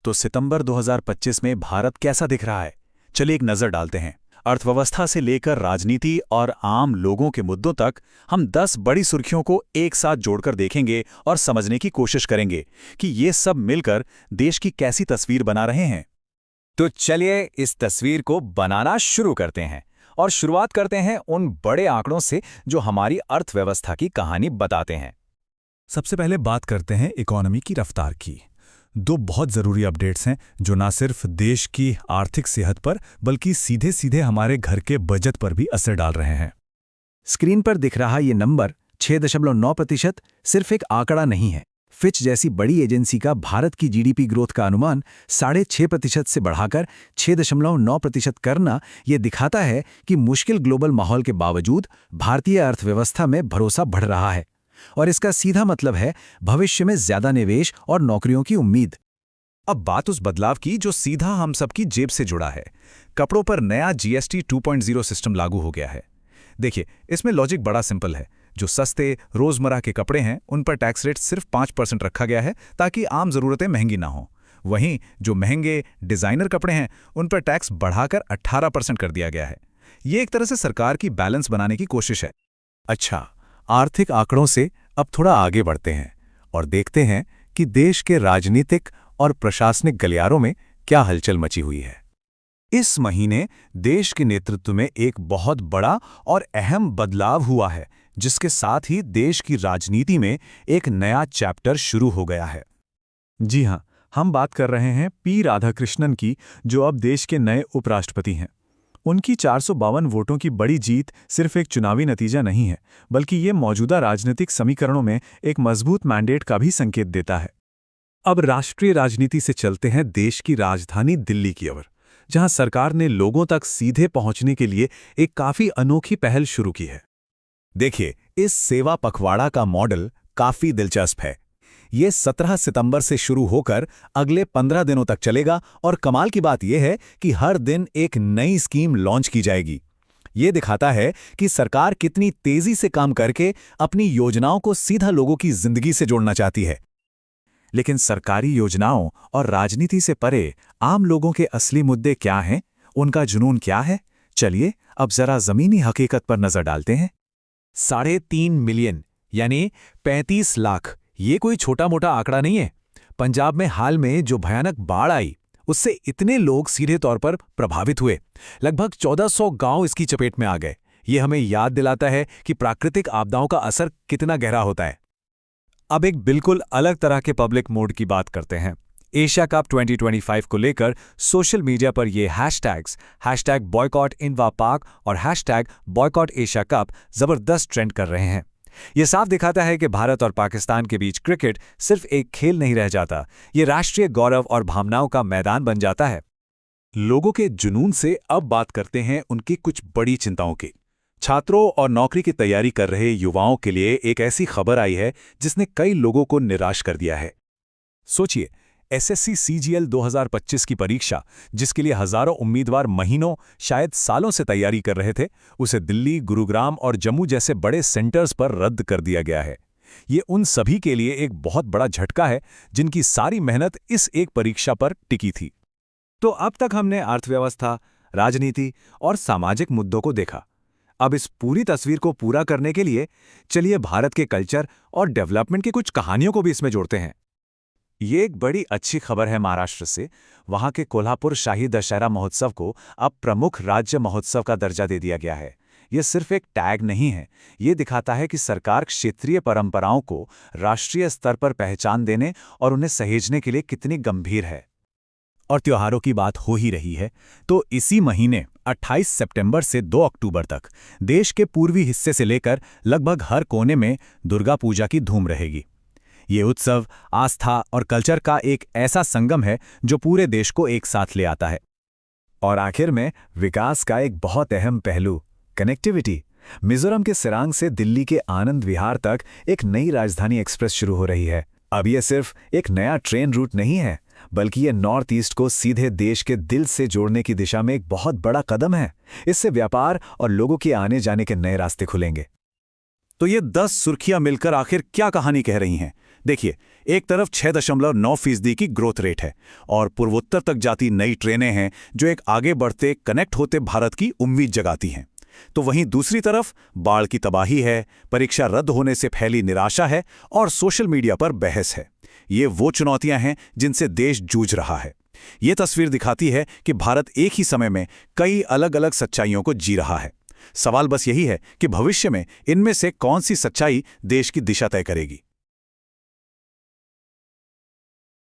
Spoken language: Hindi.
तो सितंबर 2025 में भारत कैसा दिख रहा है? चलिए एक नज़र डालते हैं। अर्थव्यवस्था से लेकर राजनीति और आम लोगों के मुद्दों तक हम 10 बड़ी सुर्खियों को एक साथ जोड़कर देखेंगे और समझने की कोशिश करेंगे कि ये सब मिलकर देश की कैसी तस्वीर बना रहे हैं। तो चलिए इस तस्वीर को बनाना शुरू करते हैं और शुरुआत करते हैं उन बड़े आंकड़ों से जो हमारी अर्थव्यवस्था की कहानी बताते हैं। सबसे पहले बात करते हैं इकोनॉमी की रफ्तार की। दो बहुत ज़रूरी अपडेट्स हैं जो न सिर्फ देश की आर्थिक सेहत पर बल्कि सीधे सीधे हमारे घर के बजट पर भी असर डाल रहे हैं। स्क्रीन पर दिख रहा ये नंबर 6.9% सिर्फ एक आंकड़ा नहीं है। फिच जैसी बड़ी एजेंसी का भारत की जीडीपी ग्रोथ का अनुमान 6.5% से बढ़ाकर 6.9% करना ये दिखाता है कि मुश्किल ग्लोबल माहौल के बावजूद भारतीय अर्थव्यवस्था में भरोसा बढ़ रहा है और इसका सीधा मतलब है भविष्य में ज्यादा निवेश और नौकरियों की उम्मीद। अब बात उस बदलाव की जो सीधा हम सबकी जेब से जुड़ा है। कपड़ों पर नया जीएसटी 2.0 सिस्टम लागू हो गया है। देखिए, इसमें लॉजिक बड़ा सिंपल है। जो सस्ते रोजमर्रा के कपड़े हैं उन पर टैक्स रेट सिर्फ 5% रखा गया है ताकि आम जरूरतें महंगी ना हो। वहीं जो महंगे डिजाइनर कपड़े हैं उन पर टैक्स बढ़ाकर 18% कर दिया गया है। ये एक तरह से सरकार की बैलेंस बनाने की कोशिश है। अच्छा, आर्थिक आंकड़ों से अब थोड़ा आगे बढ़ते हैं और देखते हैं कि देश के राजनीतिक और प्रशासनिक गलियारों में क्या हलचल मची हुई है। इस महीने देश के नेतृत्व में एक बहुत बड़ा और अहम बदलाव हुआ है, जिसके साथ ही देश की राजनीति में एक नया चैप्टर शुरू हो गया है। जी हां, हम बात कर रहे हैं पी राधाकृष्णन की, जो अब देश के नए उपराष्ट्रपति हैं। उनकी 452 वोटों की बड़ी जीत सिर्फ एक चुनावी नतीजा नहीं है, बल्कि ये मौजूदा राजनीतिक समीकरणों में एक मजबूत मैंडेट का भी संकेत देता है। अब राष्ट्रीय राजनीति से चलते हैं देश की राजधानी दिल्ली की ओर, जहां सरकार ने लोगों तक सीधे पहुंचने के लिए एक काफी अनोखी पहल शुरू की है। देखिए, इस सेवा पखवाड़ा का मॉडल काफी दिलचस्प है। ये 17 सितंबर से शुरू होकर अगले 15 दिनों तक चलेगा और कमाल की बात यह है कि हर दिन एक नई स्कीम लॉन्च की जाएगी। ये दिखाता है कि सरकार कितनी तेजी से काम करके अपनी योजनाओं को सीधा लोगों की जिंदगी से जोड़ना चाहती है। लेकिन सरकारी योजनाओं और राजनीति से परे आम लोगों के असली मुद्दे क्या हैं, उनका जुनून क्या है? चलिए अब जरा जमीनी हकीकत पर नजर डालते हैं। 3.5 मिलियन यानी 35 लाख, ये कोई छोटा मोटा आंकड़ा नहीं है। पंजाब में हाल में जो भयानक बाढ़ आई उससे इतने लोग सीधे तौर पर प्रभावित हुए। लगभग 1400 गांव इसकी चपेट में आ गए। ये हमें याद दिलाता है कि प्राकृतिक आपदाओं का असर कितना गहरा होता है। अब एक बिल्कुल अलग तरह के पब्लिक मोड की बात करते हैं। एशिया कप 2025 को लेकर सोशल मीडिया पर ये हैशटैग्स #BoycottInvaPak और #BoycottAsiaCup जबरदस्त ट्रेंड कर रहे हैं। ये साफ दिखाता है कि भारत और पाकिस्तान के बीच क्रिकेट सिर्फ एक खेल नहीं रह जाता, ये राष्ट्रीय गौरव और भावनाओं का मैदान बन जाता है। लोगों के जुनून से अब बात करते हैं उनकी कुछ बड़ी चिंताओं की। छात्रों और नौकरी की तैयारी कर रहे युवाओं के लिए एक ऐसी खबर आई है जिसने कई लोगों को निराश कर दिया है। सोचिए, एसएससी सीजीएल 2025 की परीक्षा, जिसके लिए हजारों उम्मीदवार महीनों शायद सालों से तैयारी कर रहे थे, उसे दिल्ली, गुरुग्राम और जम्मू जैसे बड़े सेंटर्स पर रद्द कर दिया गया है। ये उन सभी के लिए एक बहुत बड़ा झटका है जिनकी सारी मेहनत इस एक परीक्षा पर टिकी थी। तो अब तक हमने अर्थव्यवस्था, राजनीति और सामाजिक मुद्दों को देखा। अब इस पूरी तस्वीर को पूरा करने के लिए चलिए भारत के कल्चर और डेवलपमेंट की कुछ कहानियों को भी इसमें जोड़ते हैं। ये एक बड़ी अच्छी खबर है महाराष्ट्र से। वहां के कोल्हापुर शाही दशहरा महोत्सव को अब प्रमुख राज्य महोत्सव का दर्जा दे दिया गया है। ये सिर्फ एक टैग नहीं है, ये दिखाता है कि सरकार क्षेत्रीय परंपराओं को राष्ट्रीय स्तर पर पहचान देने और उन्हें सहेजने के लिए कितनी गंभीर है। और त्योहारों की बात हो ही रही है, तो इसी महीने 28 सितंबर से 2 अक्टूबर तक देश के पूर्वी हिस्से से लेकर लगभग हर कोने में दुर्गा पूजा की धूम रहेगी। ये उत्सव आस्था और कल्चर का एक ऐसा संगम है जो पूरे देश को एक साथ ले आता है। और आखिर में विकास का एक बहुत अहम पहलू, कनेक्टिविटी। मिजोरम के सिरांग से दिल्ली के आनंद विहार तक एक नई राजधानी एक्सप्रेस शुरू हो रही है। अब यह सिर्फ एक नया ट्रेन रूट नहीं है, बल्कि ये नॉर्थ ईस्ट को सीधे देश के दिल से जोड़ने की दिशा में एक बहुत बड़ा कदम है। इससे व्यापार और लोगों के आने जाने के नए रास्ते खुलेंगे। तो ये 10 सुर्खियां मिलकर आखिर क्या कहानी कह रही हैं? देखिए, एक तरफ 6.9% की ग्रोथ रेट है और पूर्वोत्तर तक जाती नई ट्रेनें हैं जो एक आगे बढ़ते कनेक्ट होते भारत की उम्मीद जगाती हैं। तो वहीं दूसरी तरफ बाढ़ की तबाही है, परीक्षा रद्द होने से फैली निराशा है और सोशल मीडिया पर बहस है। ये वो चुनौतियां हैं जिनसे देश जूझ रहा है। ये तस्वीर दिखाती है कि भारत एक ही समय में कई अलग अलग सच्चाइयों को जी रहा है। सवाल बस यही है कि भविष्य में इनमें से कौन सी सच्चाई देश की दिशा तय करेगी।